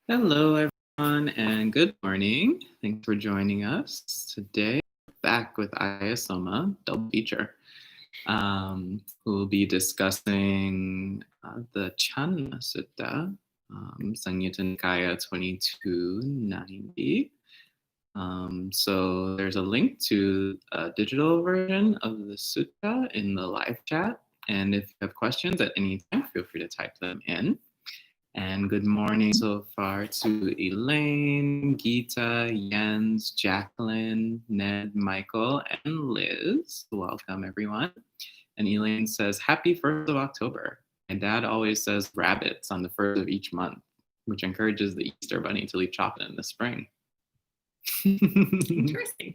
Hello, everyone, and good morning. Thanks for joining us today. Back with Ayya Soma, double feature. We'll be discussing the Channa Sutta, Samyutta Nikaya 2290. So there's a link to a digital version of the sutta in the live chat. And if you have questions at any time, feel free to type them in. And good morning so far to Elaine, Geeta, Jens, Jacqueline, Ned, Michael, and Liz. Welcome, everyone. And Elaine says, Happy 1st of October. My dad always says rabbits on the 1st of each month, which encourages the Easter Bunny to leave chocolate in the spring. Interesting.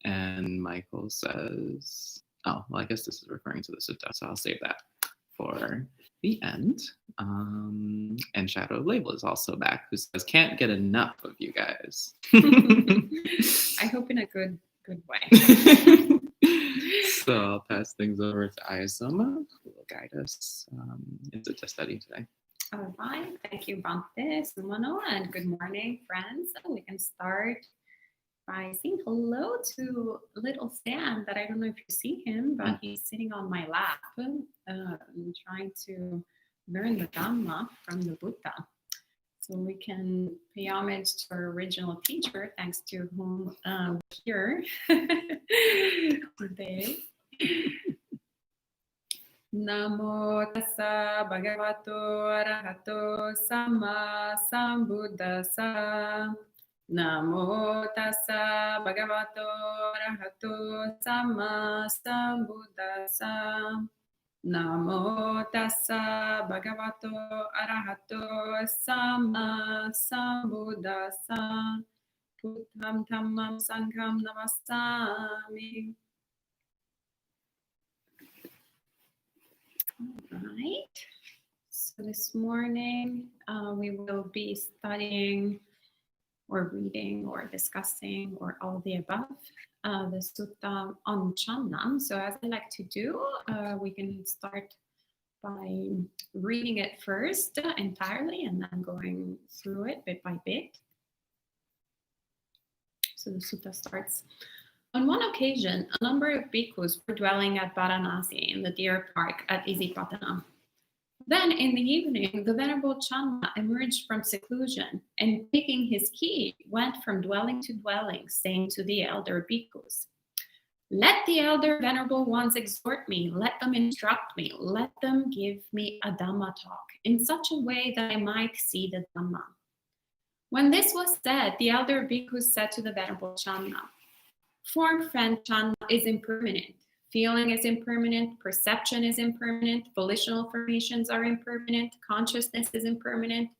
And Michael says, oh, well, I guess this is referring to the sutta, so I'll save that for the end. And Shadow of Label is also back, who says, can't get enough of you guys. I hope in a good way. So I'll pass things over to Ayya Soma, who will guide us into the study today. All right. Thank you, Bhante, Sumano, and good morning, friends. We can start by saying hello to little Sam, that I don't know if you see him, but he's sitting on my lap, trying to learn the Dhamma from the Buddha. So we can pay homage to our original teacher, thanks to whom we're here today. Namo tassa bhagavato arahato sama sambuddhassa. Namo tassa bhagavato arahato sama sambuddhassa. Namo tassa bhagavato arahato sama sambuddhassa. Buddham dhammam sangham namassami. All right. So this morning we will be studying or reading or discussing or all the above the sutta on Channa. So as I like to do, we can start by reading it first entirely and then going through it bit by bit. So the sutta starts. On one occasion, a number of bhikkhus were dwelling at Varanasi in the deer park at Isipatana. Then in the evening, the Venerable Channa emerged from seclusion and, taking his key, went from dwelling to dwelling, saying to the elder bhikkhus, "Let the elder venerable ones exhort me, let them instruct me, let them give me a Dhamma talk in such a way that I might see the Dhamma." When this was said, the elder bhikkhus said to the Venerable Channa, "Form, friend Channa, is impermanent. Feeling is impermanent. Perception is impermanent. Volitional formations are impermanent. Consciousness is impermanent.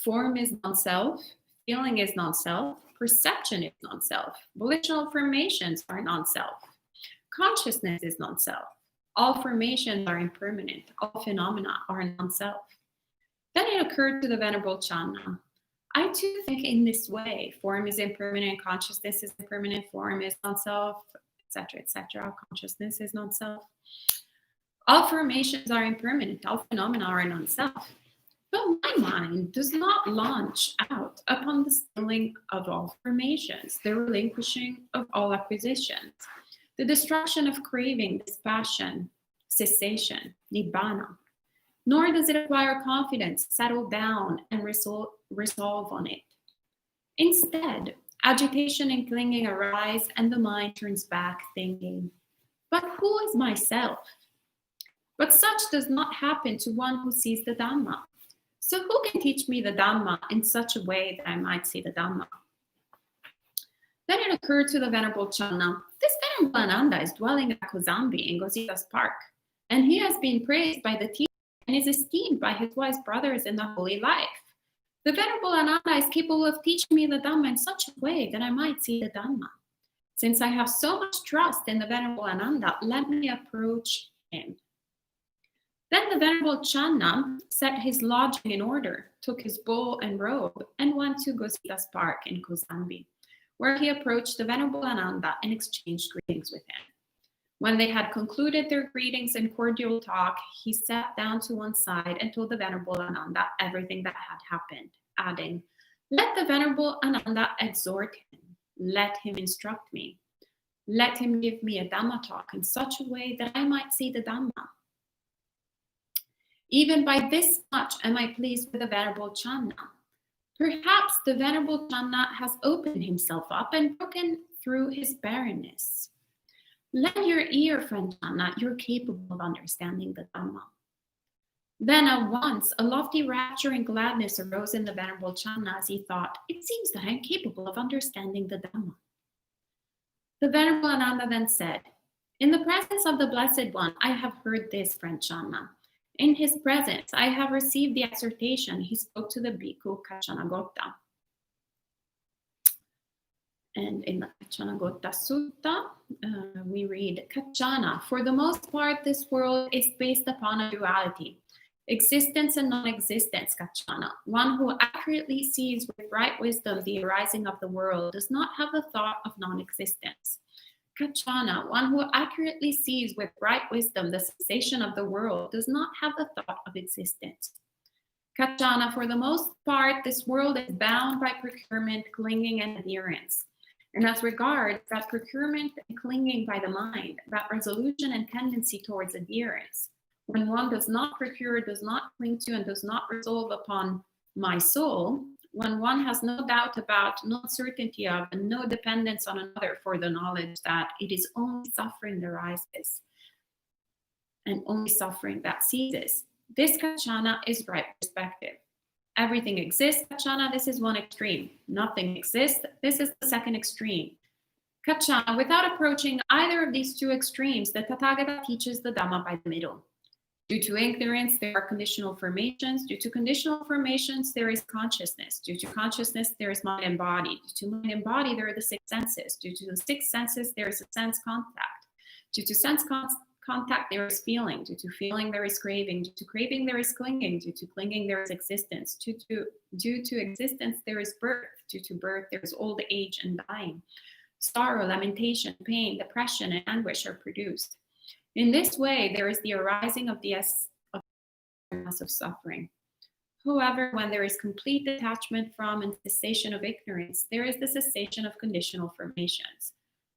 Form is non-self. Feeling is non-self. Perception is non-self. Volitional formations are non-self. Consciousness is non-self. All formations are impermanent. All phenomena are non-self." Then it occurred to the Venerable Channa, "I too think in this way. Form is impermanent, consciousness is impermanent, form is non-self, etc., etc. Consciousness is non-self. All formations are impermanent, all phenomena are non-self. But my mind does not launch out upon the stilling of all formations, the relinquishing of all acquisitions, the destruction of craving, dispassion, cessation, nibbana. Nor does it acquire confidence, settle down, and resolve on it. Instead, agitation and clinging arise, and the mind turns back, thinking, 'But who is myself?' But such does not happen to one who sees the Dhamma. So who can teach me the Dhamma in such a way that I might see the Dhamma?" Then it occurred to the Venerable Channa, "This Venerable Ānanda is dwelling at Kozambi in Gosita's park, and he has been praised by the teacher and is esteemed by his wise brothers in the holy life. The Venerable Ānanda is capable of teaching me the Dhamma in such a way that I might see the Dhamma. Since I have so much trust in the Venerable Ānanda, let me approach him." Then the Venerable Channa set his lodging in order, took his bowl and robe, and went to Gosita's park in Kozambi, where he approached the Venerable Ānanda and exchanged greetings with him. When they had concluded their greetings and cordial talk, he sat down to one side and told the Venerable Ānanda everything that had happened, adding, "Let the Venerable Ānanda exhort him. Let him instruct me. Let him give me a Dhamma talk in such a way that I might see the Dhamma. Even by this much am I pleased with the Venerable Channa. Perhaps the Venerable Channa has opened himself up and broken through his barrenness. Lend your ear, friend Channa, you're capable of understanding the Dhamma." Then at once a lofty rapture and gladness arose in the Venerable Channa as he thought, "It seems that I am capable of understanding the Dhamma." The Venerable Ānanda then said, "In the presence of the Blessed One, I have heard this, friend Channa. In his presence, I have received the exhortation he spoke to the bhikkhu Kachanagota." And in the Kachanagota Sutta, we read, "Kachana, for the most part, this world is based upon a duality, existence and non-existence, Kachana. One who accurately sees with right wisdom the arising of the world does not have the thought of non-existence. Kachana, one who accurately sees with right wisdom the cessation of the world does not have the thought of existence. Kachana, for the most part, this world is bound by procurement, clinging, and adherence. And as regards that procurement and clinging by the mind, that resolution and tendency towards adherence, when one does not procure, does not cling to, and does not resolve upon my soul, when one has no doubt about, no certainty of, and no dependence on another for the knowledge that it is only suffering that arises and only suffering that ceases, this Kachana is right perspective. Everything exists, Kachana, this is one extreme. Nothing exists, this is the second extreme. Kachana, without approaching either of these two extremes, the Tathagata teaches the Dhamma by the middle. Due to ignorance, there are conditional formations. Due to conditional formations, there is consciousness. Due to consciousness, there is mind and body. Due to mind and body, there are the six senses. Due to the six senses, there is a sense contact. Due to sense contact, there is feeling. Due to feeling, there is craving. Due to craving, there is clinging. Due to clinging, there is existence. Due to existence, there is birth. Due to birth, there is old age and dying. Sorrow, lamentation, pain, depression, and anguish are produced. In this way, there is the arising of the mass of suffering. However, when there is complete detachment from and cessation of ignorance, there is the cessation of conditional formations.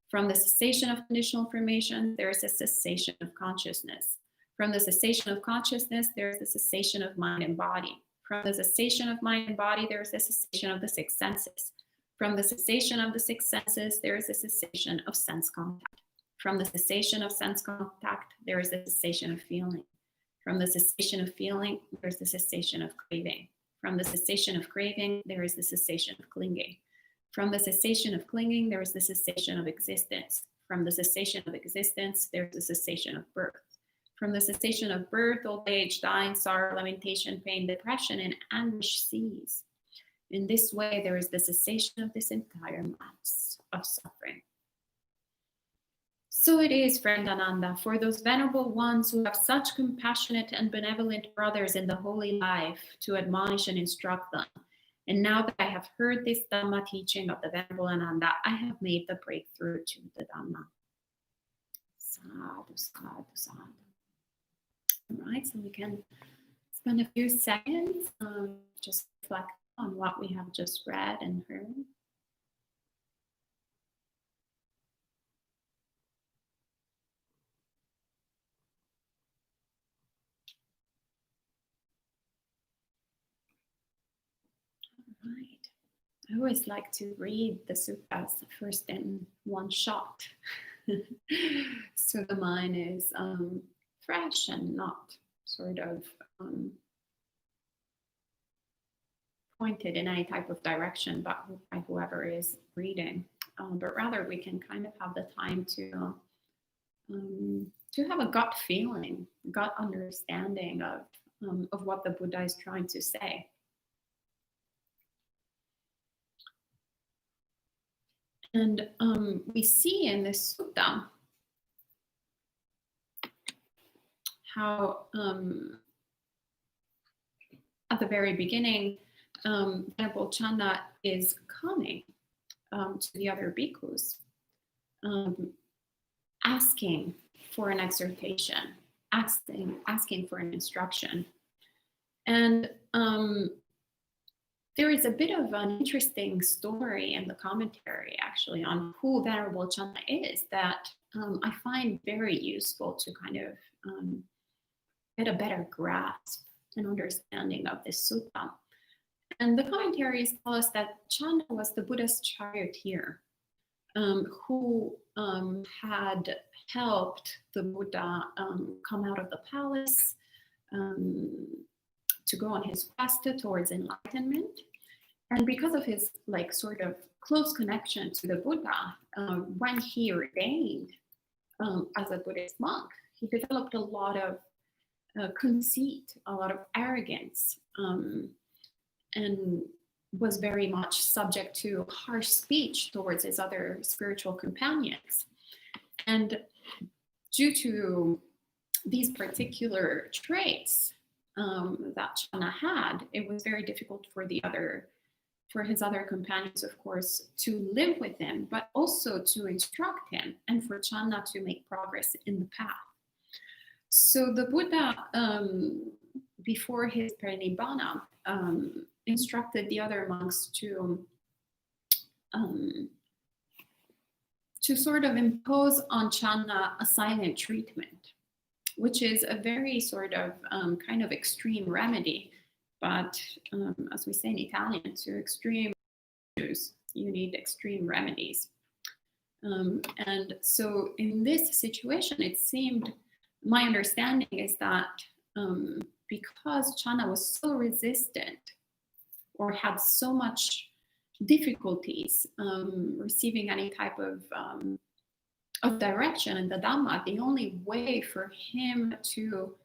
From the cessation of conditional formation, there is a cessation of consciousness. From the cessation of consciousness, there is the cessation of mind and body. From the cessation of mind and body, there is the cessation of the six senses. From the cessation of the six senses, there is a cessation of sense contact. From the cessation of sense contact, there is the cessation of feeling. From the cessation of feeling, there is the cessation of craving. From the cessation of craving, there is the cessation of clinging. From the cessation of clinging, there is the cessation of existence. From the cessation of existence, there is the cessation of birth. From the cessation of birth, old age, dying, sorrow, lamentation, pain, depression, and anguish cease. In this way, there is the cessation of this entire mass of suffering. So it is, friend Ānanda, for those venerable ones who have such compassionate and benevolent brothers in the holy life to admonish and instruct them. And now that I have heard this Dhamma teaching of the Venerable Ānanda, I have made the breakthrough to the Dhamma. Sadhu, sadhu, sadhu. All right, so we can spend a few seconds just reflect on what we have just read and heard. Right. I always like to read the suttas first in one shot. So the mind is fresh and not sort of pointed in any type of direction by whoever is reading. But rather we can kind of have the time to have a gut feeling, gut understanding of what the Buddha is trying to say. And we see in this sutta how at the very beginning, Venerable Channa is coming to the other bhikkhus, asking for an exhortation, asking for an instruction. And there is a bit of an interesting story in the commentary, actually, on who Venerable Channa is that I find very useful to kind of get a better grasp and understanding of this sutta. And the commentaries tell us that Channa was the Buddha's charioteer, who had helped the Buddha come out of the palace to go on his quest towards enlightenment. And because of his sort of close connection to the Buddha, when he ordained as a Buddhist monk, he developed a lot of conceit, a lot of arrogance, and was very much subject to harsh speech towards his other spiritual companions. And due to these particular traits that Channa had, it was very difficult for his other companions, of course, to live with him, but also to instruct him and for Channa to make progress in the path. So the Buddha, before his parinibbana, instructed the other monks to sort of impose on Channa a silent treatment, which is a very sort of kind of extreme remedy. But as we say in Italian, to extreme issues, you need extreme remedies. And so in this situation, it seemed, my understanding is that because Channa was so resistant or had so much difficulties receiving any type of direction in the Dhamma, the only way for him to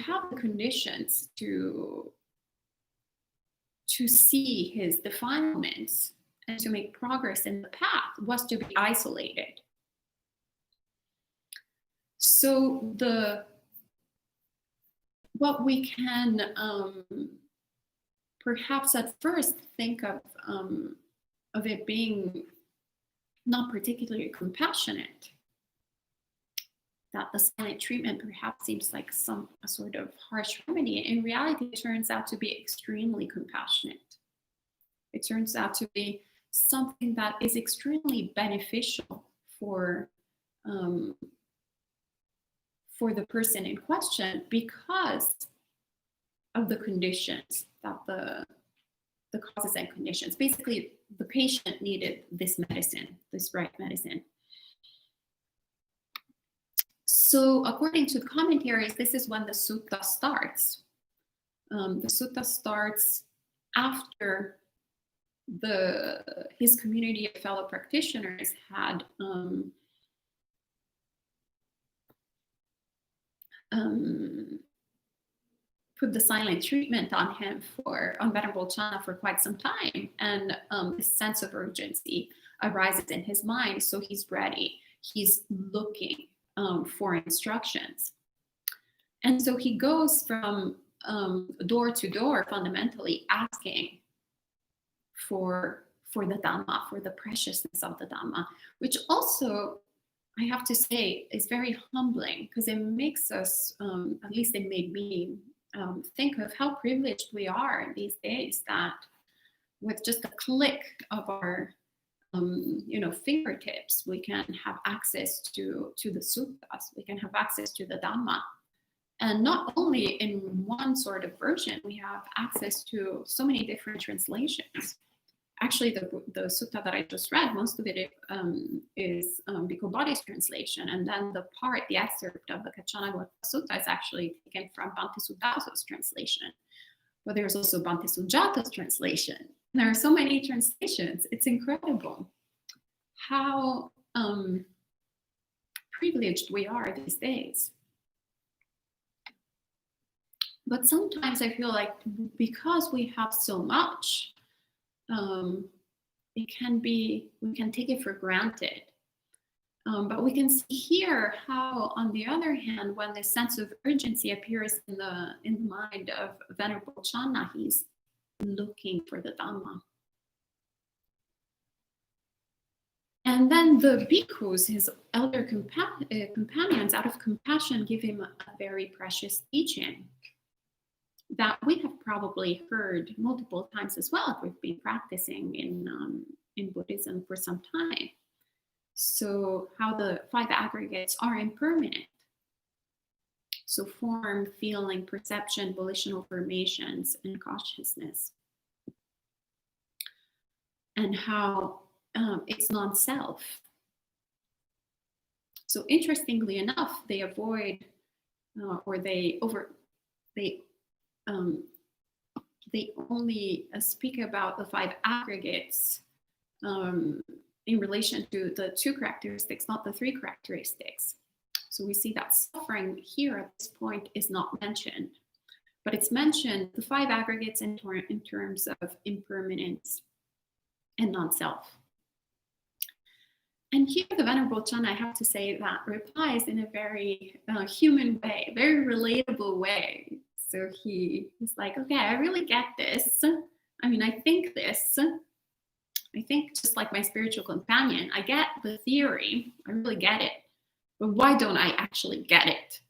have the conditions to see his defilements and to make progress in the path was to be isolated. So what we can perhaps at first think of it being not particularly compassionate, that the silent treatment perhaps seems like a sort of harsh remedy. In reality, it turns out to be extremely compassionate. It turns out to be something that is extremely beneficial for the person in question because of the conditions, that the causes and conditions. Basically, the patient needed this medicine, this right medicine. So according to the commentaries, this is when the sutta starts. The sutta starts after his community of fellow practitioners had put the silent treatment on Venerable Channa for quite some time, and this sense of urgency arises in his mind. So he's ready. He's looking for instructions, and so he goes from door to door, fundamentally asking for the Dhamma, for the preciousness of the Dhamma, which also, I have to say, is very humbling, because it makes us, at least it made me think of how privileged we are these days, that with just a click of our fingertips, we can have access to the suttas, we can have access to the Dhamma. And not only in one sort of version, we have access to so many different translations. Actually, the sutta that I just read, most of it is Bhikkhu Bodhi's translation. And then the excerpt of the Kaccanagotta Sutta is actually taken from Bhante Sudasa's translation. But there's also Bhante Sujata's translation. There are so many translations. It's incredible how privileged we are these days. But sometimes I feel like because we have so much, we can take it for granted. But we can see here how, on the other hand, when this sense of urgency appears in the mind of Venerable Channa, he's looking for the Dhamma. And then the bhikkhus, his elder companions, out of compassion, give him a very precious teaching that we have probably heard multiple times as well if we've been practicing in Buddhism for some time. So how the 5 aggregates are impermanent. So form, feeling, perception, volitional formations, and consciousness. And how it's non-self. So interestingly enough, they avoid or they only speak about the 5 aggregates in relation to the 2 characteristics, not the 3 characteristics. So we see that suffering here at this point is not mentioned, but it's mentioned the 5 aggregates in terms of impermanence and non-self. And here the Venerable Channa, I have to say, that replies in a very human way, very relatable way. So he's like, okay, I really get this. I mean, I think this. I think just like my spiritual companion, I get the theory. I really get it. But why don't I actually get it?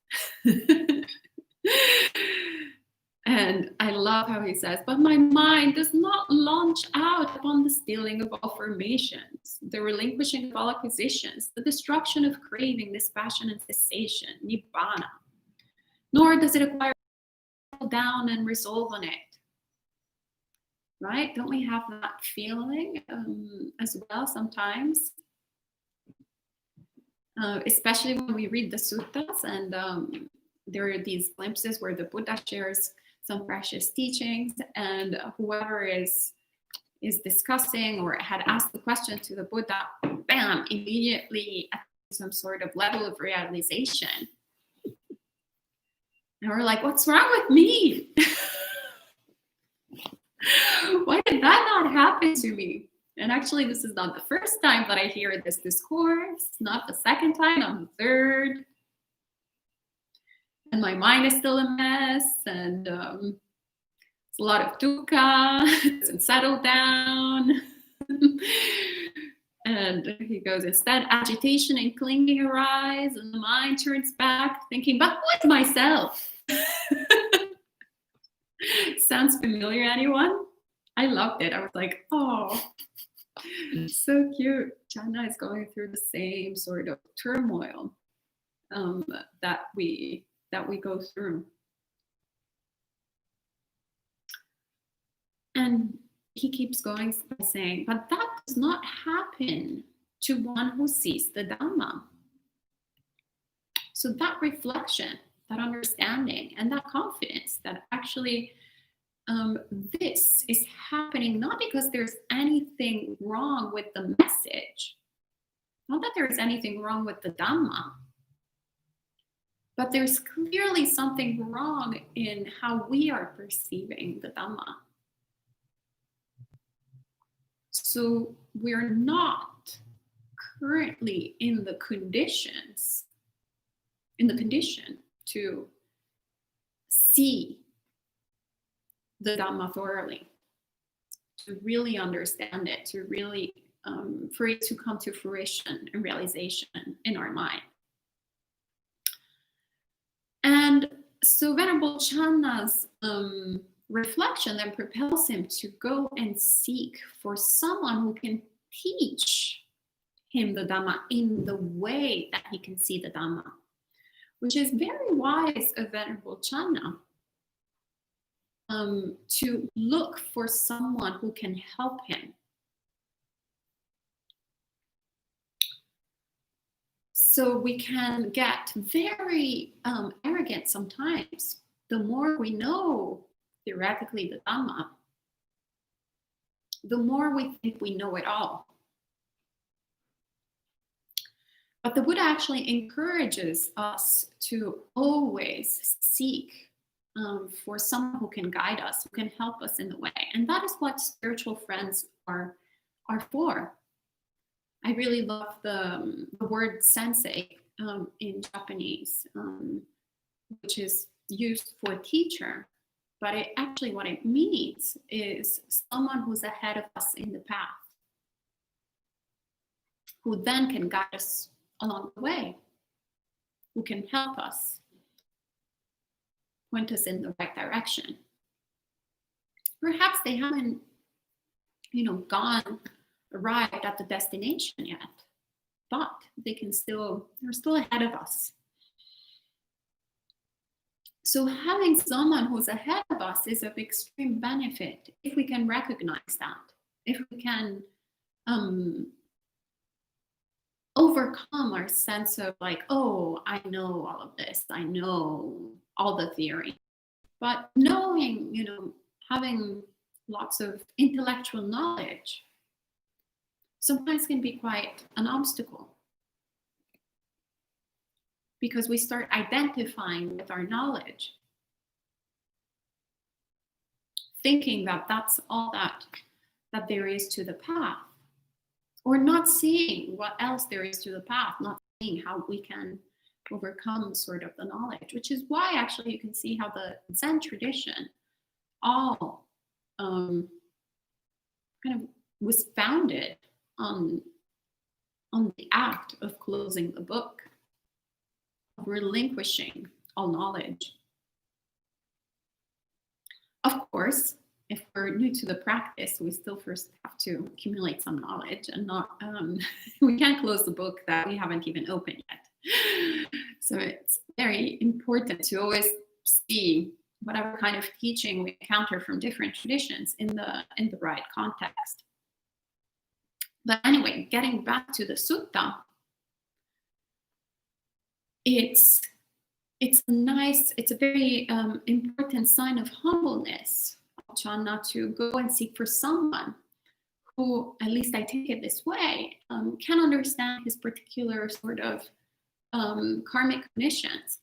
And I love how he says, but my mind does not launch out upon the stilling of all formations, the relinquishing of all acquisitions, the destruction of craving, dispassion and cessation, nibbana. Nor does it acquire down and resolve on it. Right? Don't we have that feeling as well sometimes? Especially when we read the suttas and there are these glimpses where the Buddha shares some precious teachings, and whoever is discussing or had asked the question to the Buddha, bam, immediately at some sort of level of realization. And we're like, what's wrong with me? Why did that not happen to me? And actually, this is not the first time that I hear this discourse, not the second time, not the third. And my mind is still a mess, and it's a lot of dukkha, it doesn't settle down. And he goes, instead, agitation and clinging arise, and the mind turns back, thinking, but who is myself? Sounds familiar, anyone? I loved it. I was like, oh, so cute. Channa is going through the same sort of turmoil that we go through. And he keeps going by saying, but that does not happen to one who sees the Dhamma. So that reflection, that understanding, and that confidence that actually this is happening not because there's anything wrong with the message, not that there's anything wrong with the Dhamma, but there's clearly something wrong in how we are perceiving the Dhamma. So we're not currently in the condition to see the Dhamma thoroughly, to really understand it, to really, for it to come to fruition and realization in our mind. And so Venerable Channa's reflection then propels him to go and seek for someone who can teach him the Dhamma in the way that he can see the Dhamma, which is very wise of Venerable Channa, to look for someone who can help him. So we can get very arrogant sometimes. The more we know theoretically the Dhamma, the more we think we know it all. But the Buddha actually encourages us to always seek for someone who can guide us, who can help us in the way. And that is what spiritual friends are for. I really love the word sensei in Japanese, which is used for teacher. But it actually what it means is someone who's ahead of us in the path, who then can guide us along the way, who can help us, point us in the right direction. Perhaps they haven't, arrived at the destination yet, but they're still ahead of us. So having someone who's ahead of us is of extreme benefit if we can recognize that, if we can overcome our sense of like, oh, I know all of this, I know all the theory. But knowing, having lots of intellectual knowledge sometimes can be quite an obstacle, because we start identifying with our knowledge, thinking that that's all that there is to the path, or not seeing what else there is to the path, not seeing how we can overcome sort of the knowledge, which is why actually you can see how the Zen tradition all kind of was founded on the act of closing the book, of relinquishing all knowledge. Of course, if we're new to the practice, we still first have to accumulate some knowledge, and not we can't close the book that we haven't even opened yet. So it's very important to always see whatever kind of teaching we encounter from different traditions in the right context. But anyway, getting back to the sutta, it's a very important sign of humbleness of Channa to go and seek for someone who, at least I take it this way, can understand his particular sort of karmic conditions.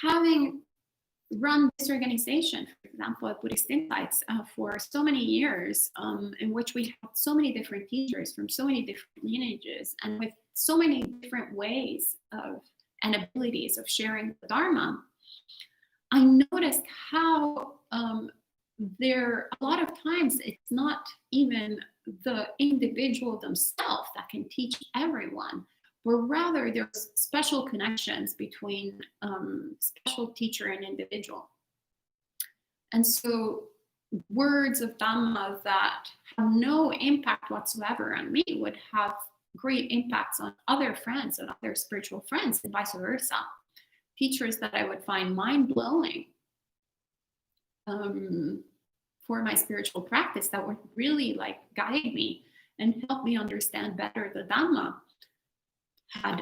Having run this organization, for example, at Buddhist Insights, for so many years, in which we had so many different teachers from so many different lineages and with so many different ways of and abilities of sharing the Dharma, I noticed how there a lot of times it's not even the individual themselves that can teach everyone, but rather there's special connections between special teacher and individual. And so words of Dhamma that have no impact whatsoever on me would have great impacts on other friends and other spiritual friends, and vice versa. Teachers that I would find mind-blowing for my spiritual practice, that would really guide me and help me understand better the Dhamma, had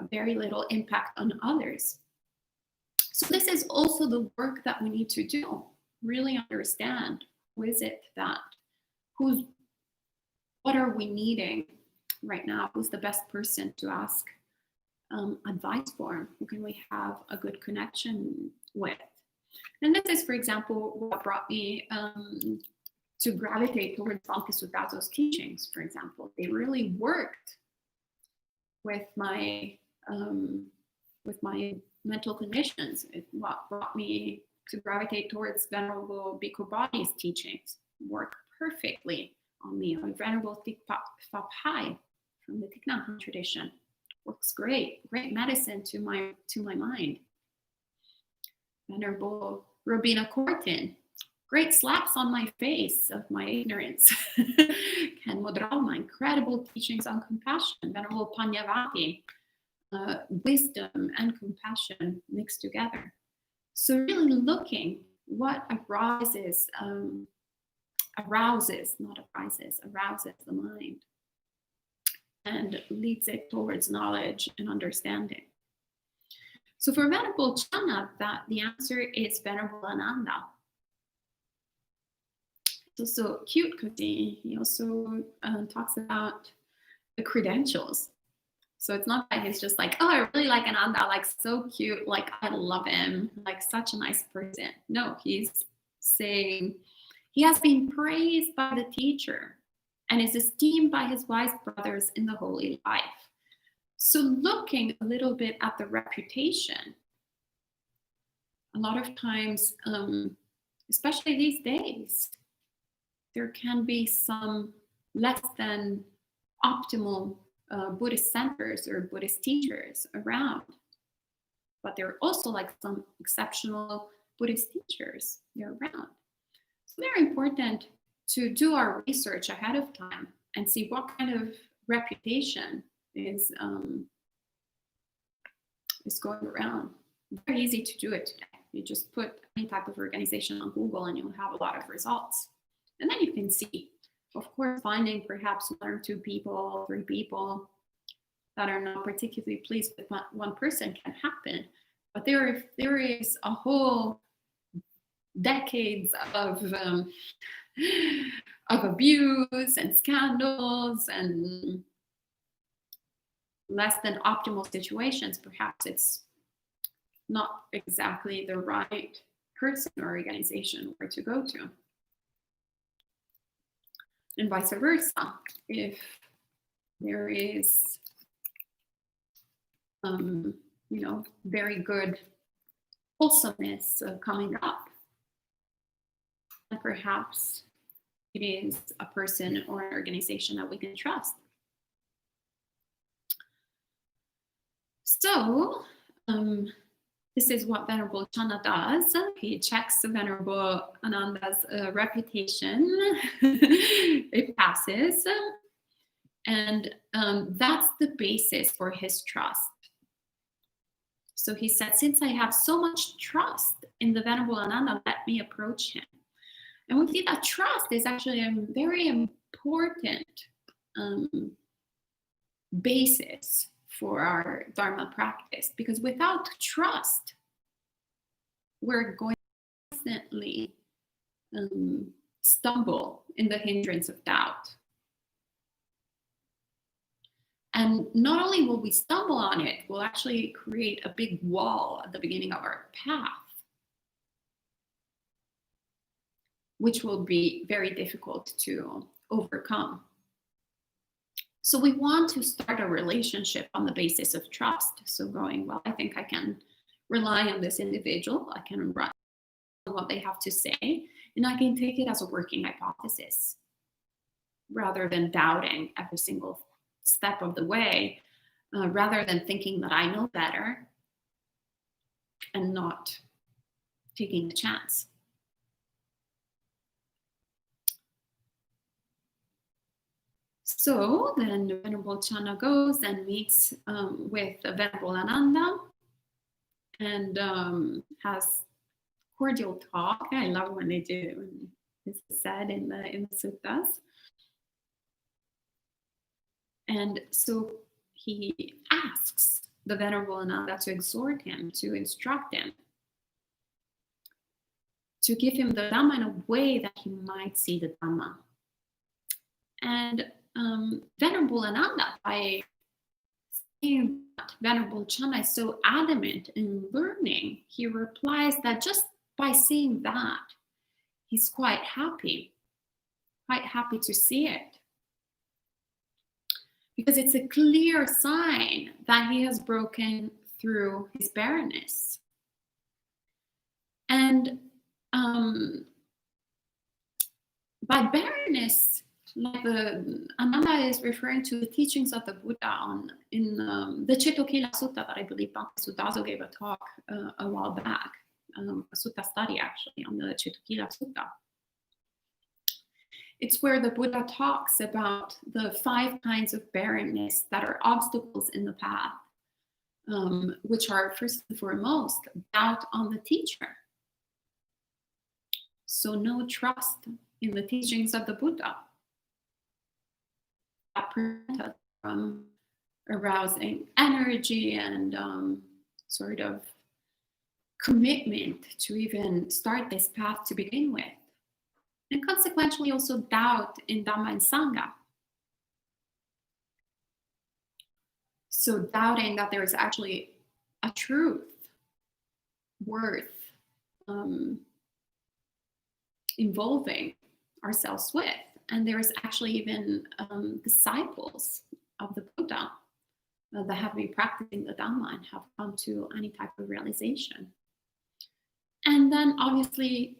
very little impact on others. So this is also the work that we need to do, really understand who is it that, what are we needing right now? Who's the best person to ask advice for? Who can we have a good connection with? And this is, for example, what brought me to gravitate towards Bhaktisiddhanta's teachings, for example. They really worked with my mental conditions. It what brought me to gravitate towards Venerable Bhikkhu Bodhi's teachings. Work perfectly on me. Venerable Thich Hai from the Thich Nhat Hanh tradition works great medicine to my mind. Venerable Robina Cortin, great slaps on my face of my ignorance. Ken Modralma, incredible teachings on compassion. Venerable Panyavati, wisdom and compassion mixed together. So really looking what arouses the mind and leads it towards knowledge and understanding. So for Venerable Channa, the answer is Venerable Ānanda. It's also cute because he also talks about the credentials. So it's not that he's just like, oh, I really like Ānanda, like so cute, like I love him, like such a nice person. No, he's saying he has been praised by the teacher and is esteemed by his wise brothers in the holy life. So looking a little bit at the reputation, a lot of times, especially these days, there can be some less than optimal Buddhist centers or Buddhist teachers around, but there are also like some exceptional Buddhist teachers they're around. So very important to do our research ahead of time and see what kind of reputation is going around. Very easy to do it today. You just put any type of organization on Google and you'll have a lot of results. And then you can see, of course, finding perhaps 1 or 2 people, 3 people that are not particularly pleased with one person can happen. But there is a whole decades of abuse and scandals and less than optimal situations. Perhaps it's not exactly the right person or organization where to go to. And vice versa. If there is, very good wholesomeness coming up, and perhaps it is a person or an organization that we can trust. So, this is what Venerable Channa does. He checks the Venerable Ānanda's reputation. It passes. And that's the basis for his trust. So he said, since I have so much trust in the Venerable Ānanda, let me approach him. And we see that trust is actually a very important basis for our Dharma practice, because without trust, we're going to constantly stumble in the hindrance of doubt. And not only will we stumble on it, we'll actually create a big wall at the beginning of our path, which will be very difficult to overcome. So we want to start a relationship on the basis of trust. So going, well, I think I can rely on this individual. I can rely on what they have to say, and I can take it as a working hypothesis rather than doubting every single step of the way, rather than thinking that I know better and not taking the chance. So then the Venerable Channa goes and meets with the Venerable Ānanda and has cordial talk. I love when they do, and this is said in the suttas. And so he asks the Venerable Ānanda to exhort him, to instruct him, to give him the Dhamma in a way that he might see the Dhamma. And Venerable Ānanda, by seeing that Venerable Channa is so adamant in learning, he replies that just by seeing that, he's quite happy to see it. Because it's a clear sign that he has broken through his barrenness. And by barrenness, like the Ānanda is referring to the teachings of the Buddha in the Cetokila Sutta that I believe Bhakti Sudazo gave a talk a while back, a sutta study actually on the Cetokila Sutta. It's where the Buddha talks about the 5 kinds of barrenness that are obstacles in the path, which are first and foremost doubt on the teacher. So no trust in the teachings of the Buddha. That prevents us from arousing energy and sort of commitment to even start this path to begin with. And consequently also doubt in Dhamma and Sangha. So doubting that there is actually a truth worth involving ourselves with. And there is actually even disciples of the Buddha that have been practicing the Dhamma and have come to any type of realization. And then obviously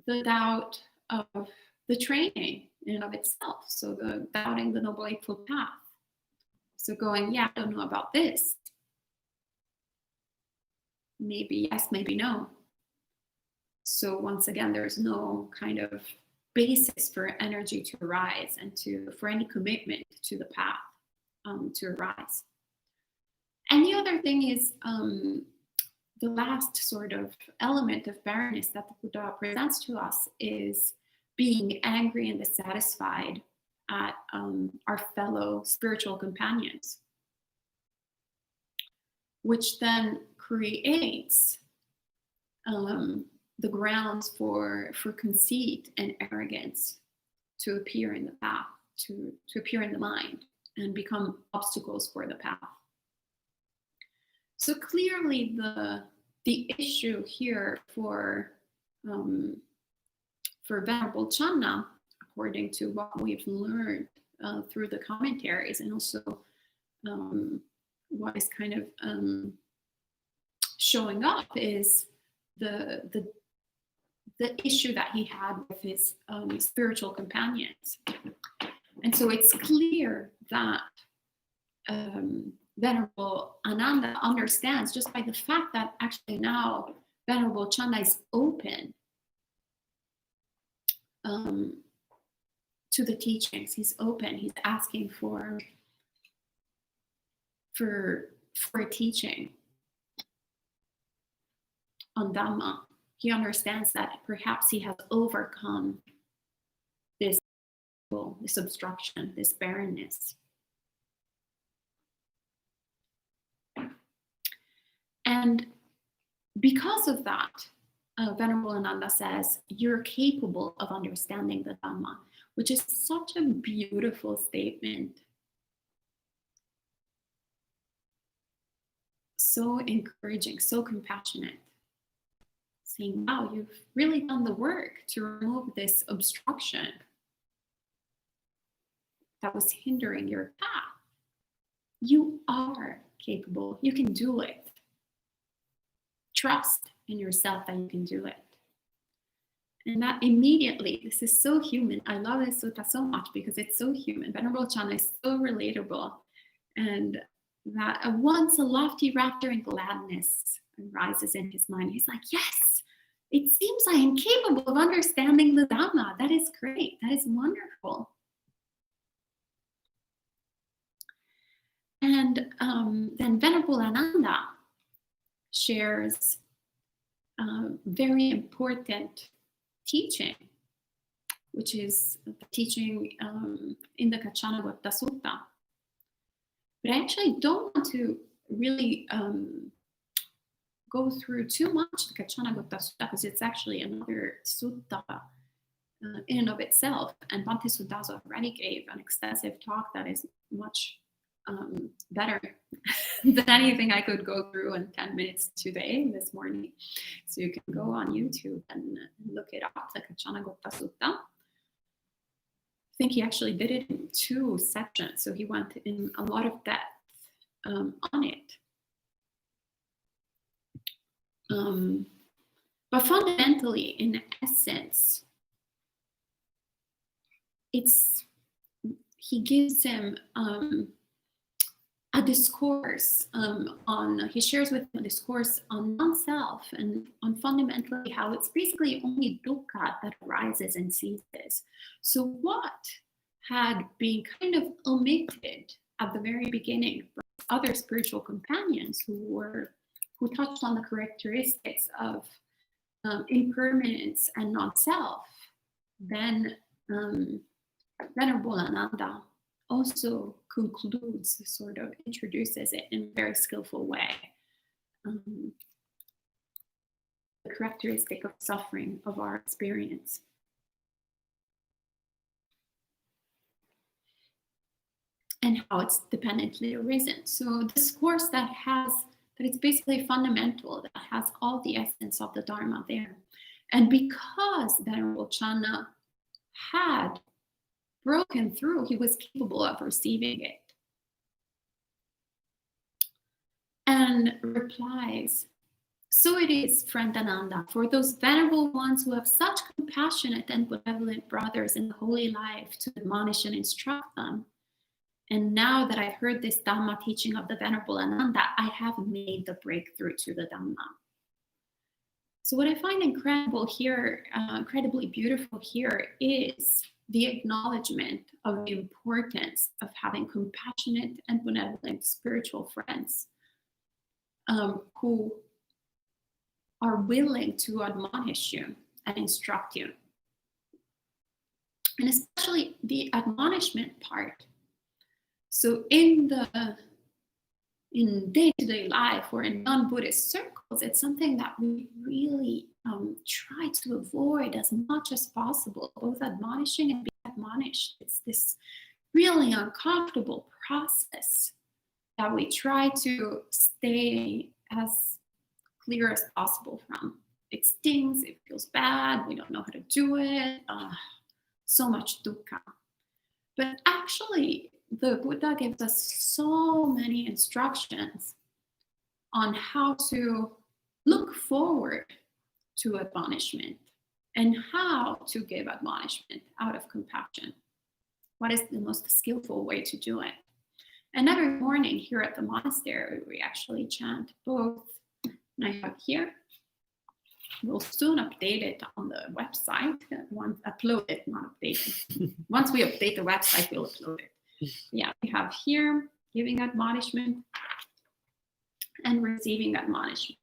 the doubt of the training in and of itself. So the doubting the Noble Eightfold Path So going, yeah, I don't know about this. Maybe yes, maybe no. So once again, there's no kind of basis for energy to arise and for any commitment to the path to arise. And the other thing is the last sort of element of barrenness that the Buddha presents to us is being angry and dissatisfied at our fellow spiritual companions, which then creates the grounds for conceit and arrogance to appear in the path, to appear in the mind and become obstacles for the path. So clearly the issue here for Venerable Channa, according to what we've learned through the commentaries, and also what is kind of showing up, is the issue that he had with his spiritual companions. And so it's clear that Venerable Ānanda understands, just by the fact that actually now Venerable Channa is open to the teachings. He's open. He's asking for a teaching on Dhamma. He understands that perhaps he has overcome this obstruction, this barrenness. And because of that, Venerable Ānanda says, you're capable of understanding the Dhamma, which is such a beautiful statement. So encouraging, so compassionate. Saying, wow, you've really done the work to remove this obstruction that was hindering your path. You are capable. You can do it. Trust in yourself that you can do it. And that immediately, this is so human. I love this sutta so much because it's so human. Venerable Channa is so relatable. And that at once a lofty rapture and gladness arises in his mind. He's like, yes, it seems I am capable of understanding the Dhamma. That is great. That is wonderful. And then Venerable Ānanda shares very important teaching, which is the teaching in the Kaccanagotta Sutta. But I actually don't want to really go through too much the Kaccanagotta Sutta, because it's actually another sutta in and of itself. And Bhante Sudaso already gave an extensive talk that is much better than anything I could go through in 10 minutes today, this morning. So you can go on YouTube and look it up, the Kaccanagotta Sutta. I think he actually did it in 2 sections, so he went in a lot of depth on it. But fundamentally, in essence, he gives him a discourse he shares with him a discourse on non-self and on fundamentally how it's basically only dukkha that arises and ceases. So what had been kind of omitted at the very beginning from other spiritual companions who touched on the characteristics of impermanence and non-self, then Venerable Ānanda also concludes, sort of introduces it in a very skillful way. The characteristic of suffering of our experience. And how it's dependently arisen. So this course that it's basically fundamental, that has all the essence of the Dharma there. And because Venerable Channa had broken through, he was capable of receiving it. And replies, so it is, friend Ānanda, for those venerable ones who have such compassionate and benevolent brothers in the holy life to admonish and instruct them, And now that I've heard this Dhamma teaching of the Venerable Ānanda, I have made the breakthrough to the Dhamma. So what I find incredible here, incredibly beautiful here, is the acknowledgement of the importance of having compassionate and benevolent spiritual friends who are willing to admonish you and instruct you. And especially the admonishment part. So in day-to-day life or in non-Buddhist circles, it's something that we really try to avoid as much as possible, both admonishing and being admonished. It's this really uncomfortable process that we try to stay as clear as possible from. It stings, it feels bad, we don't know how to do it, so much dukkha. But actually, the Buddha gives us so many instructions on how to look forward to admonishment and how to give admonishment out of compassion. What is the most skillful way to do it? And every morning here at the monastery, we actually chant both. And I have here, we'll soon update it on the website. Once upload it, not update it. Once we update the website, we'll upload it. Yeah, we have here giving admonishment and receiving admonishment.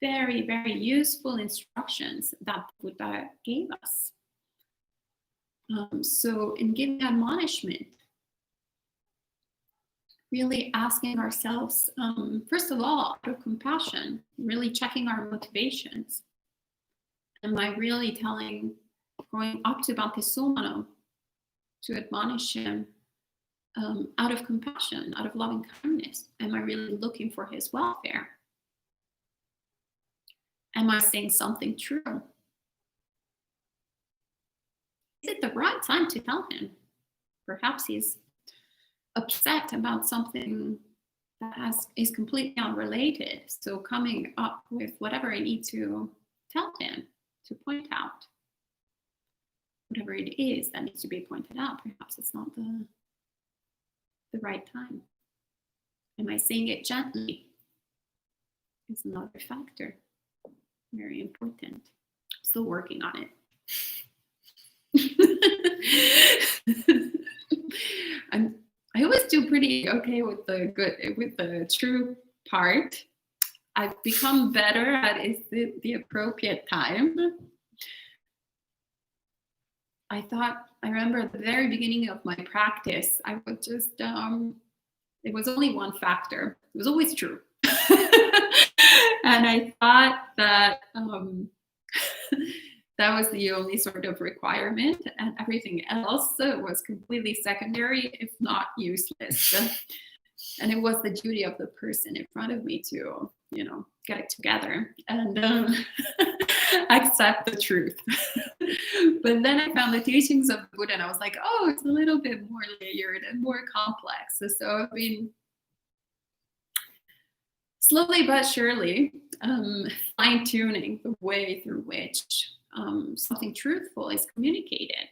Very, very useful instructions that Buddha gave us. So in giving admonishment, really asking ourselves, first of all, out of compassion, really checking our motivations. Am I really going up to Bhante Soma to admonish him out of compassion, out of loving kindness? Am I really looking for his welfare? Am I saying something true? Is it the right time to tell him? Perhaps he's upset about something that is completely unrelated. So coming up with whatever I need to tell him, to point out. Whatever it is that needs to be pointed out, perhaps it's not the right time. Am I saying it gently? It's another factor. Very important. Still working on it. I always do pretty okay with the true part. I've become better at is the appropriate time. I remember at the very beginning of my practice, I would just, it was only one factor. It was always true. And I thought that that was the only sort of requirement, and everything else was completely secondary, if not useless. And it was the duty of the person in front of me to, get it together and accept the truth. But then I found the teachings of Buddha, and I was like, oh, it's a little bit more layered and more complex. So I've been slowly but surely fine-tuning the way through which something truthful is communicated.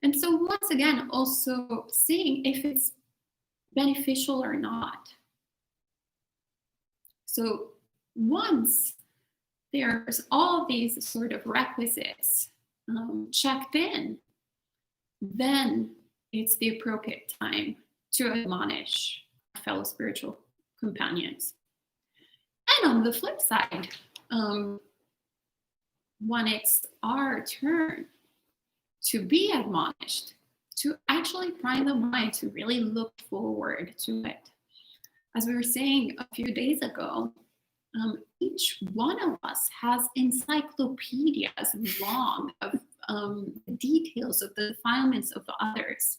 And so once again, also seeing if it's beneficial or not. So once there's all these sort of requisites checked in, then it's the appropriate time to admonish fellow spiritual companions. And on the flip side, when it's our turn to be admonished, to actually prime the mind to really look forward to it. As we were saying a few days ago, each one of us has encyclopedias long of details of the defilements of the others.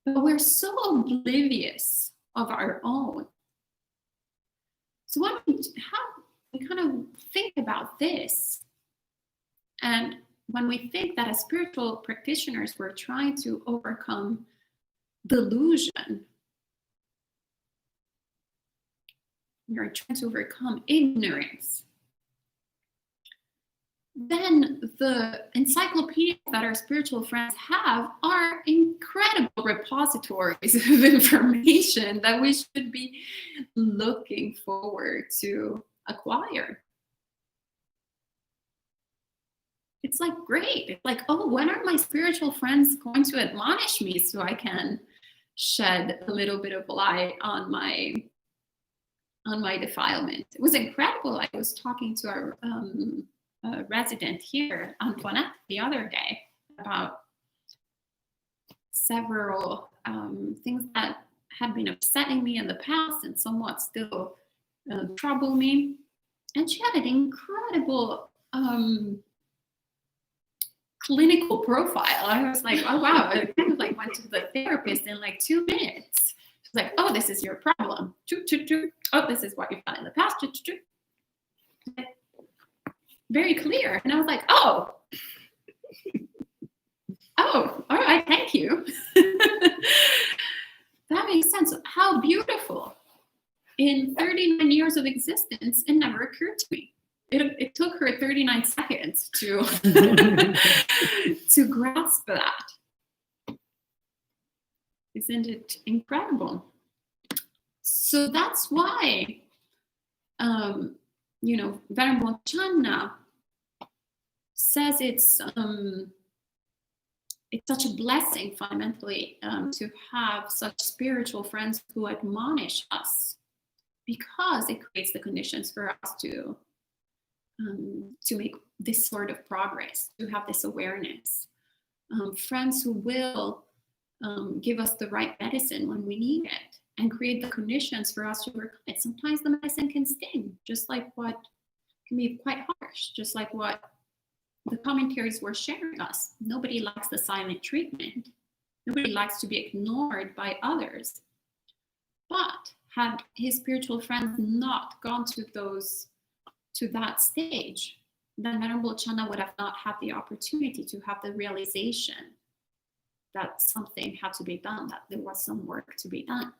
But we're so oblivious of our own. So when we kind of think about this, and when we think that as spiritual practitioners, we're trying to overcome delusion, we're trying to overcome ignorance, then the encyclopedias that our spiritual friends have are incredible repositories of information that we should be looking forward to acquire. It's like great. It's like, oh, when are my spiritual friends going to admonish me so I can shed a little bit of light on my defilement? It was incredible. I was talking to our resident here, Antoinette, the other day about several things that had been upsetting me in the past and somewhat still trouble me. And she had an incredible clinical profile. I was like, oh wow, I kind of like went to the therapist in like 2 minutes. She's like, oh, this is your problem. Oh, this is what you've done in the past. Very clear. And I was like, oh, all right, thank you. That makes sense. How beautiful. In 39 years of existence, it never occurred to me. It took her 39 seconds to to grasp that. Isn't it incredible? So that's why, Venerable Channa says it's such a blessing fundamentally to have such spiritual friends who admonish us, because it creates the conditions for us to make this sort of progress, to have this awareness. Friends who will give us the right medicine when we need it and create the conditions for us to work on it. Sometimes the medicine can sting, just like what can be quite harsh, just like what the commentaries were sharing us. Nobody likes the silent treatment. Nobody likes to be ignored by others. But had his spiritual friends not gone to that stage, then Venerable Channa would have not had the opportunity to have the realization that something had to be done, that there was some work to be done.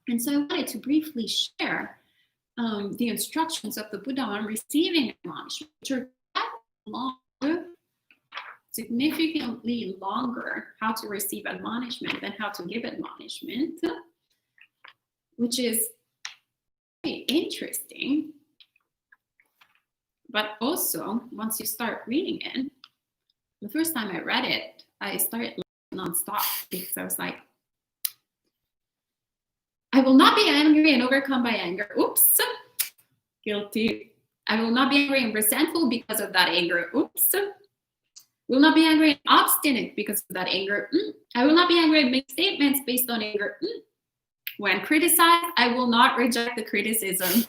And so I wanted to briefly share the instructions of the Buddha on receiving admonishment, which are longer, significantly longer, how to receive admonishment than how to give admonishment, which is very interesting. But also, once you start reading it, the first time I read it, I started nonstop because I was like, I will not be angry and overcome by anger. Oops, guilty. I will not be angry and resentful because of that anger. Oops. Will not be angry and obstinate because of that anger. I will not be angry and make statements based on anger. When criticized, I will not reject the criticism.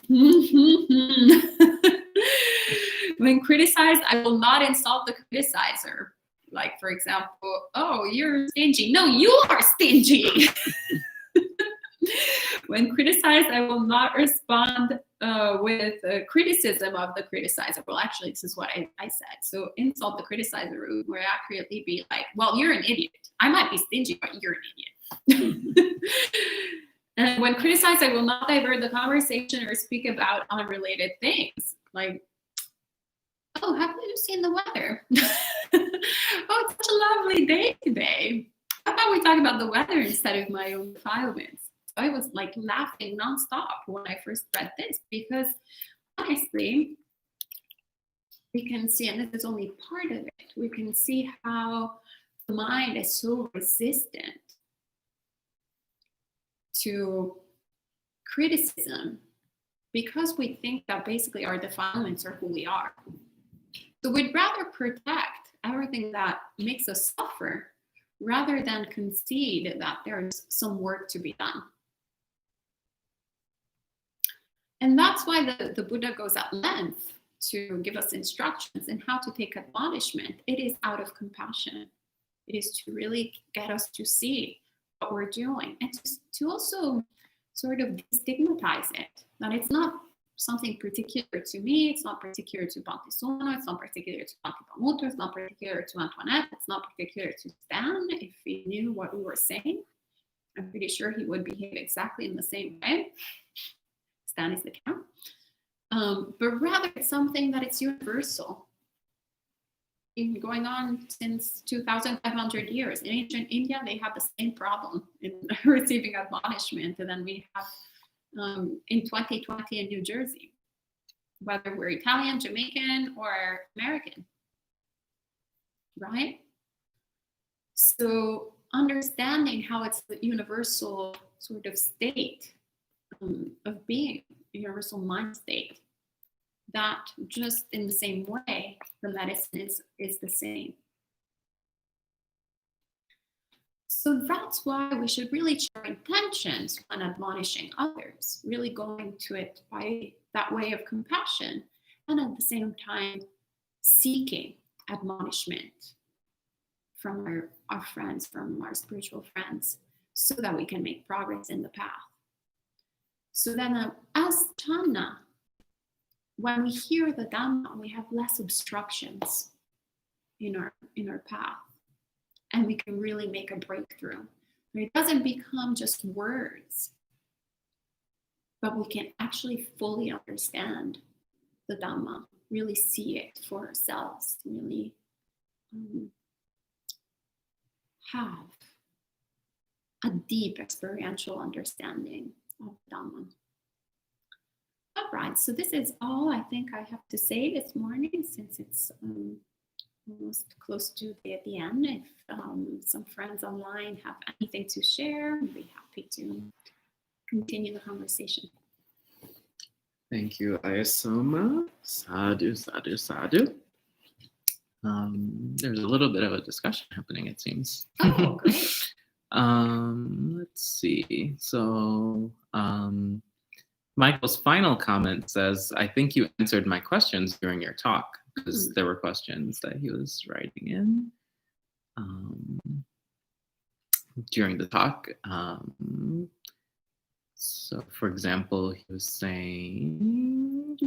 When criticized, I will not insult the criticizer. Like, for example, oh, you're stingy. No, you are stingy. When criticized, I will not respond with criticism of the criticizer. Well, actually, this is what I said. So insult the criticizer would more accurately be like, well, you're an idiot. I might be stingy, but you're an idiot. And when criticized, I will not divert the conversation or speak about unrelated things. Like, oh, have you seen the weather? Oh, it's such a lovely day today. How about we talk about the weather instead of my own defilements? I was like laughing nonstop when I first read this, because honestly, we can see, and this is only part of it, we can see how the mind is so resistant to criticism, because we think that basically our defilements are who we are. So we'd rather protect everything that makes us suffer rather than concede that there's some work to be done. And that's why the Buddha goes at length to give us instructions in how to take admonishment. It is out of compassion. It is to really get us to see what we're doing, and to also sort of destigmatize it, that it's not something particular to me, it's not particular to Bhante Soma, it's not particular to Bhante Pamutra, it's not particular to Antoinette, it's not particular to Stan. If he knew what we were saying, I'm pretty sure he would behave exactly in the same way. Stan is the count. But rather it's something that it's universal. been going on since 2,500 years. In ancient India, they have the same problem in receiving admonishment. And then we have in 2020 in New Jersey, whether we're Italian, Jamaican, or American, right? So understanding how it's the universal sort of state of being, universal mind state, that just in the same way, the medicine is the same. So that's why we should really check our intentions when admonishing others, really going to it by that way of compassion, and at the same time seeking admonishment from our friends, from our spiritual friends, so that we can make progress in the path. So then as Channa, when we hear the Dhamma, we have less obstructions in our path, and we can really make a breakthrough. It doesn't become just words, but we can actually fully understand the Dhamma, really see it for ourselves, really have a deep experiential understanding of Dhamma. All right, so this is all I think I have to say this morning, since it's almost close to the end. If some friends online have anything to share, I'd be happy to continue the conversation. Thank you, Ayya Soma. Sadhu, sadhu, sadhu. There's a little bit of a discussion happening, it seems. Oh, great. Let's see. So Michael's final comment says, I think you answered my questions during your talk, because there were questions that he was writing in during the talk. So, for example, he was saying,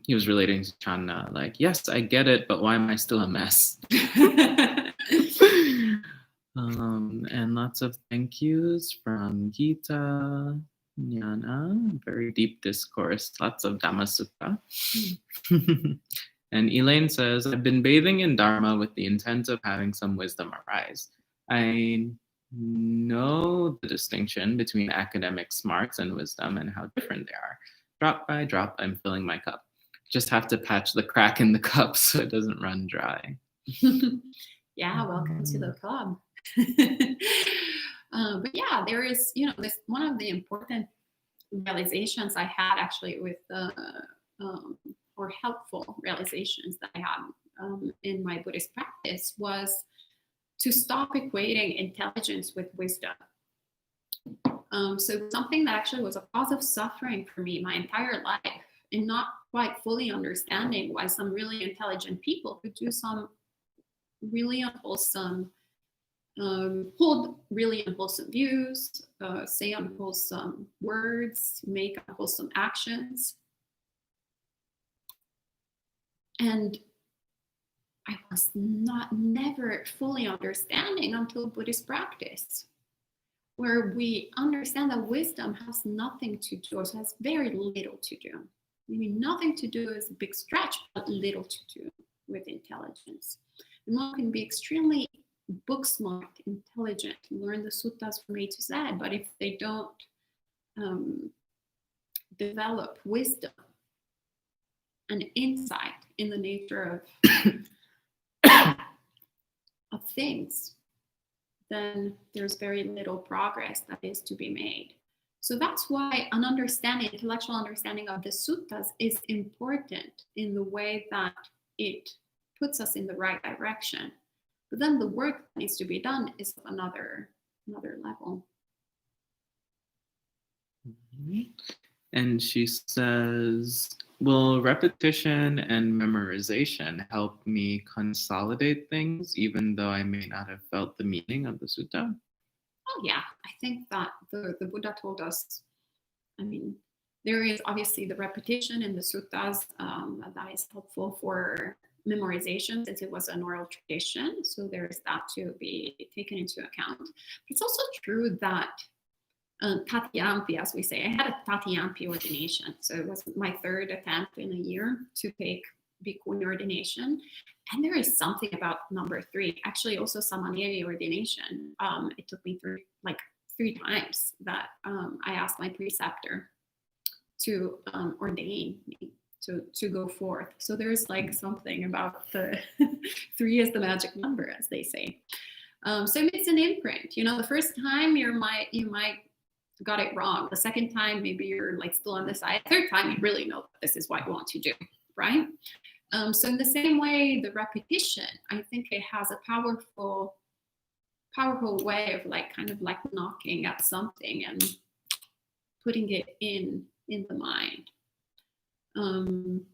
he was relating to Channa, like, yes, I get it, but why am I still a mess? And lots of thank yous from Gita, Jnana, very deep discourse, lots of Dhamma Sutta. And Elaine says, I've been bathing in Dharma with the intent of having some wisdom arise. I know the distinction between academic smarts and wisdom and how different they are. Drop by drop, I'm filling my cup. Just have to patch the crack in the cup so it doesn't run dry. Yeah, welcome to the club. But yeah, there is, this one of the important realizations I had actually with or helpful realizations that I had in my Buddhist practice was to stop equating intelligence with wisdom. So something that actually was a cause of suffering for me my entire life, and not quite fully understanding why some really intelligent people could do some really unwholesome, hold really unwholesome views, say unwholesome words, make unwholesome actions. And I was never fully understanding until Buddhist practice, where we understand that wisdom has nothing to do, or has very little to do. I mean, nothing to do is a big stretch, but little to do with intelligence. And one can be extremely book smart, intelligent, learn the suttas from A to Z, but if they don't develop wisdom and insight in the nature of things, then there's very little progress that is to be made. So that's why an understanding, intellectual understanding of the suttas is important in the way that it puts us in the right direction. But then the work that needs to be done is another level. And she says, will repetition and memorization help me consolidate things, even though I may not have felt the meaning of the sutta? Oh yeah, I think that the Buddha told us, I mean, there is obviously the repetition in the suttas that is helpful for memorization, since it was an oral tradition. So there is that to be taken into account. It's also true that Tatyampi, as we say. I had a Tatyampi ordination. So it was my third attempt in a year to take Bhikkhuni ordination. And there is something about number 3, actually also Samaneri ordination. It took me through like 3 times that I asked my preceptor to ordain me, to go forth. So there's like something about the 3 is the magic number, as they say. So it's an imprint. You know, the first time you might got it wrong. The second time, maybe you're like still on the side. Third time, you really know that this is what you want to do, right? So in the same way, the repetition, I think it has a powerful way of like kind of like knocking at something and putting it in the mind. And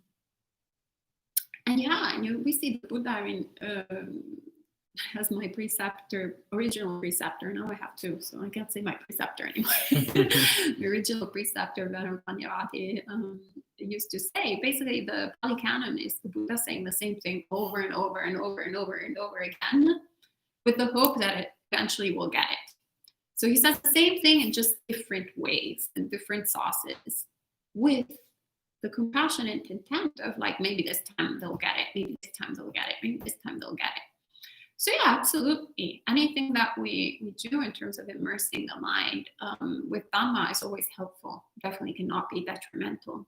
yeah, and we see the Buddha, I mean, as my preceptor, original preceptor. Now I have 2, so I can't say my preceptor anymore. The original preceptor, Venerable Channa, used to say, basically the Pali Canon is the Buddha saying the same thing over and over and over and over and over again, with the hope that it eventually will get it. So he says the same thing in just different ways and different sauces, with the compassionate intent of like, maybe this time they'll get it, maybe this time they'll get it, maybe this time they'll get it. So yeah, absolutely. Anything that we do in terms of immersing the mind with Dhamma is always helpful. Definitely cannot be detrimental.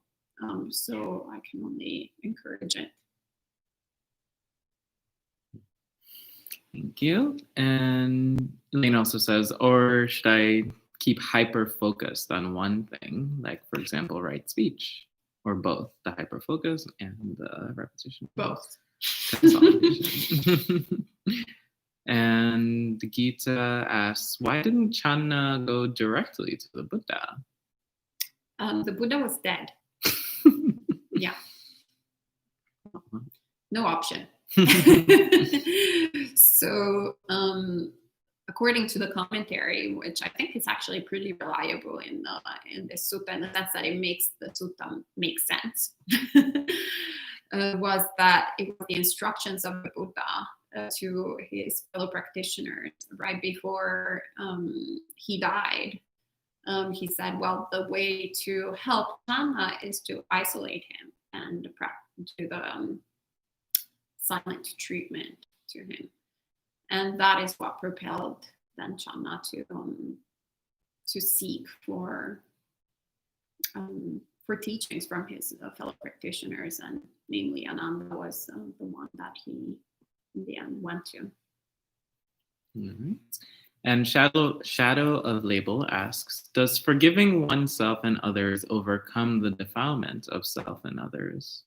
So I can only encourage it. Thank you. And Elaine also says, or should I keep hyper-focused on one thing, like, for example, right speech, or both, the hyper-focus and the repetition? Both. And Gita asks, why didn't Channa go directly to the Buddha? The Buddha was dead. Yeah. No option. So, according to the commentary, which I think is actually pretty reliable in the sutta, in the sense that it makes the sutta make sense, was that it was the instructions of the Buddha to his fellow practitioners right before he died. He said, well, the way to help Channa is to isolate him and do the silent treatment to him. And that is what propelled then Channa to seek for teachings from his fellow practitioners, and namely Ānanda was the one that he in the end went to. Mm-hmm. And Shadow of Label asks, does forgiving oneself and others overcome the defilement of self and others?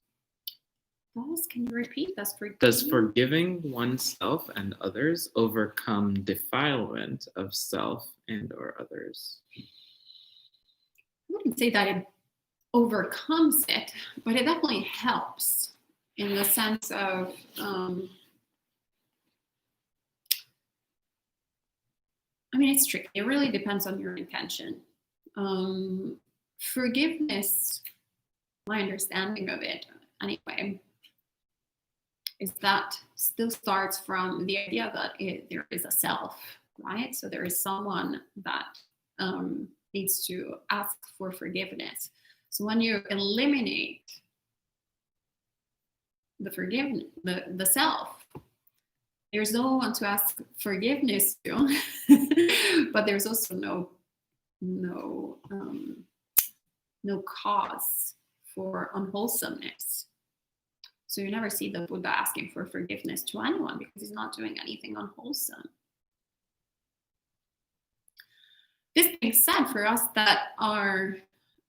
Can you repeat? Does forgiving oneself and others overcome defilement of self and or others? I wouldn't say that it overcomes it, but it definitely helps in the sense of I mean, it's tricky. It really depends on your intention. Forgiveness, my understanding of it anyway, is that still starts from the idea that there is a self, right? So there is someone that needs to ask for forgiveness. So when you eliminate the self, there's no one to ask forgiveness to, but there's also no cause for unwholesomeness. So you never see the Buddha asking for forgiveness to anyone because he's not doing anything unwholesome. This being said, for us that are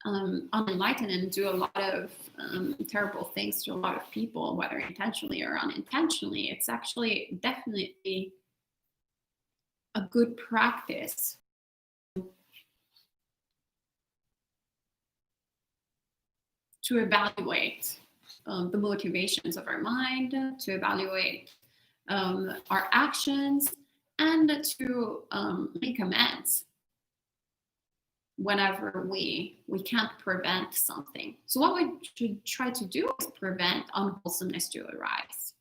unenlightened and do a lot of terrible things to a lot of people, whether intentionally or unintentionally, it's actually definitely a good practice to evaluate the motivations of our mind, to evaluate our actions, and to make amends whenever we can't prevent something. So what we should try to do is prevent unwholesomeness to arise.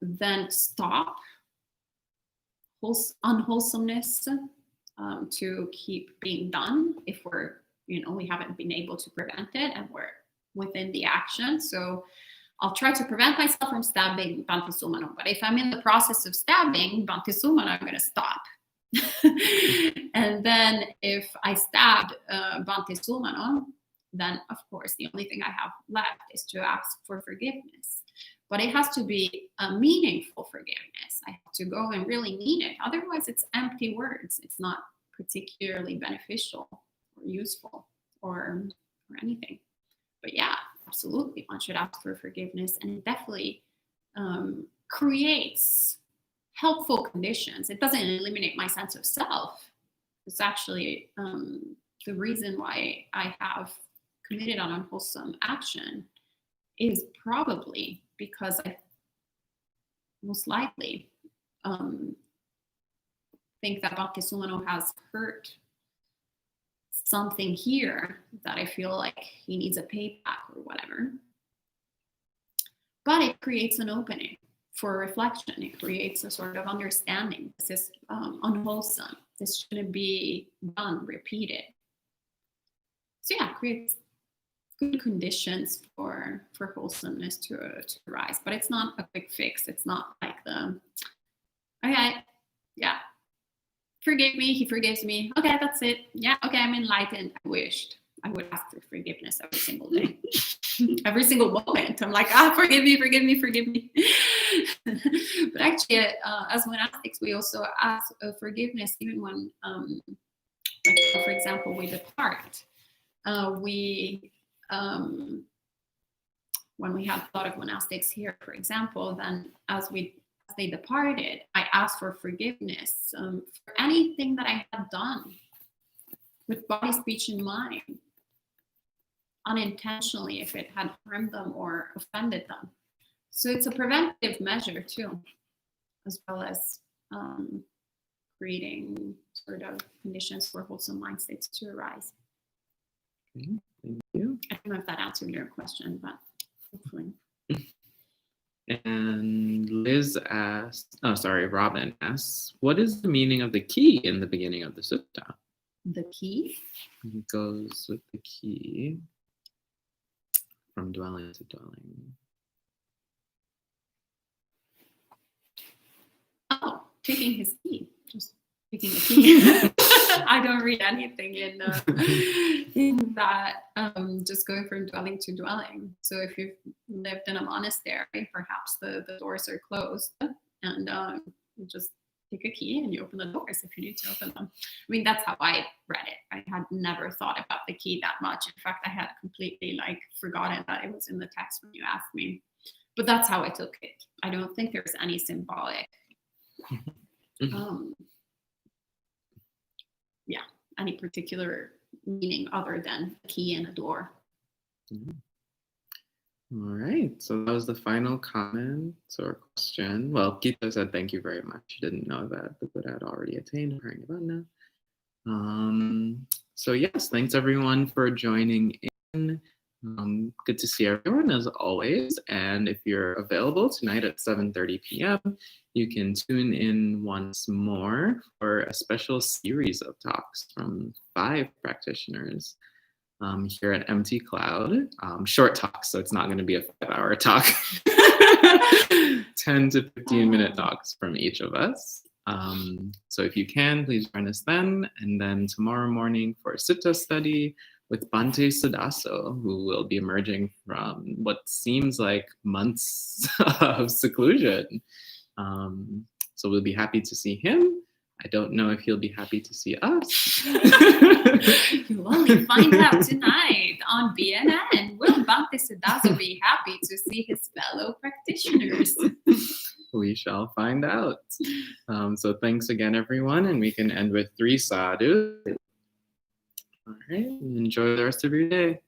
Then stop unwholesomeness to keep being done if we're, we haven't been able to prevent it and we're within the action. So I'll try to prevent myself from stabbing Bhante Sumano. But if I'm in the process of stabbing Bhante Sumano, I'm going to stop. And then if I stabbed Bhante Sumano, then of course the only thing I have left is to ask for forgiveness. But it has to be a meaningful forgiveness. I have to go and really mean it. Otherwise, it's empty words. It's not particularly beneficial or useful or anything. But yeah, absolutely, one should ask for forgiveness, and it definitely creates helpful conditions. It doesn't eliminate my sense of self. It's actually the reason why I have committed on unwholesome action is probably because I most likely think that Bhante Sumano has hurt something here that I feel like he needs a payback or whatever. But it creates an opening for reflection. It creates a sort of understanding. This is unwholesome. This shouldn't be done, repeated. So yeah, it creates good conditions for wholesomeness to arise. But it's not a quick fix. It's not like okay, yeah, forgive me, he forgives me. Okay, that's it. Yeah, okay, I'm enlightened. I wished I would ask for forgiveness every single day. Every single moment. I'm like, forgive me, forgive me, forgive me. But actually, as monastics, we also ask forgiveness even when, like, for example, we depart. When we have a lot of monastics here, for example, then as they departed, I asked for forgiveness for anything that I had done with body, speech, and mind, unintentionally, if it had harmed them or offended them. So it's a preventive measure too, as well as creating sort of conditions for wholesome mind states to arise. Okay, thank you. I don't know if that answered your question, but hopefully. And Robin asks, what is the meaning of the key in the beginning of the sutta? The key? It goes with the key from dwelling to dwelling. Oh, taking his key. Just taking the key. I don't read anything in that, just going from dwelling to dwelling. So if you've lived in a monastery, perhaps the doors are closed, and you just take a key and you open the doors if you need to open them. I mean, that's how I read it. I had never thought about the key that much. In fact, I had completely forgotten that it was in the text when you asked me. But that's how I took it. I don't think there's any symbolic any particular meaning other than a key and a door. All right, so that was the final comment or question. Well, Gita said thank you very much. She didn't know that the Buddha had already attained Parinirvana. So yes, thanks everyone for joining in. Good to see everyone as always. And if you're available tonight at 7:30 p.m., you can tune in once more for a special series of talks from 5 practitioners here at Empty Cloud. Short talks, so it's not going to be a 5-hour talk. 10 to 15-minute talks from each of us. So if you can, please join us then. And then tomorrow morning for a Sutta study with Bhante Sudaso, who will be emerging from what seems like months of seclusion. So we'll be happy to see him. I don't know if he'll be happy to see us. You'll only find out tonight on BNN. Will Bhante Sudaso be happy to see his fellow practitioners? We shall find out. So thanks again, everyone. And we can end with 3 sadhu. All right, enjoy the rest of your day.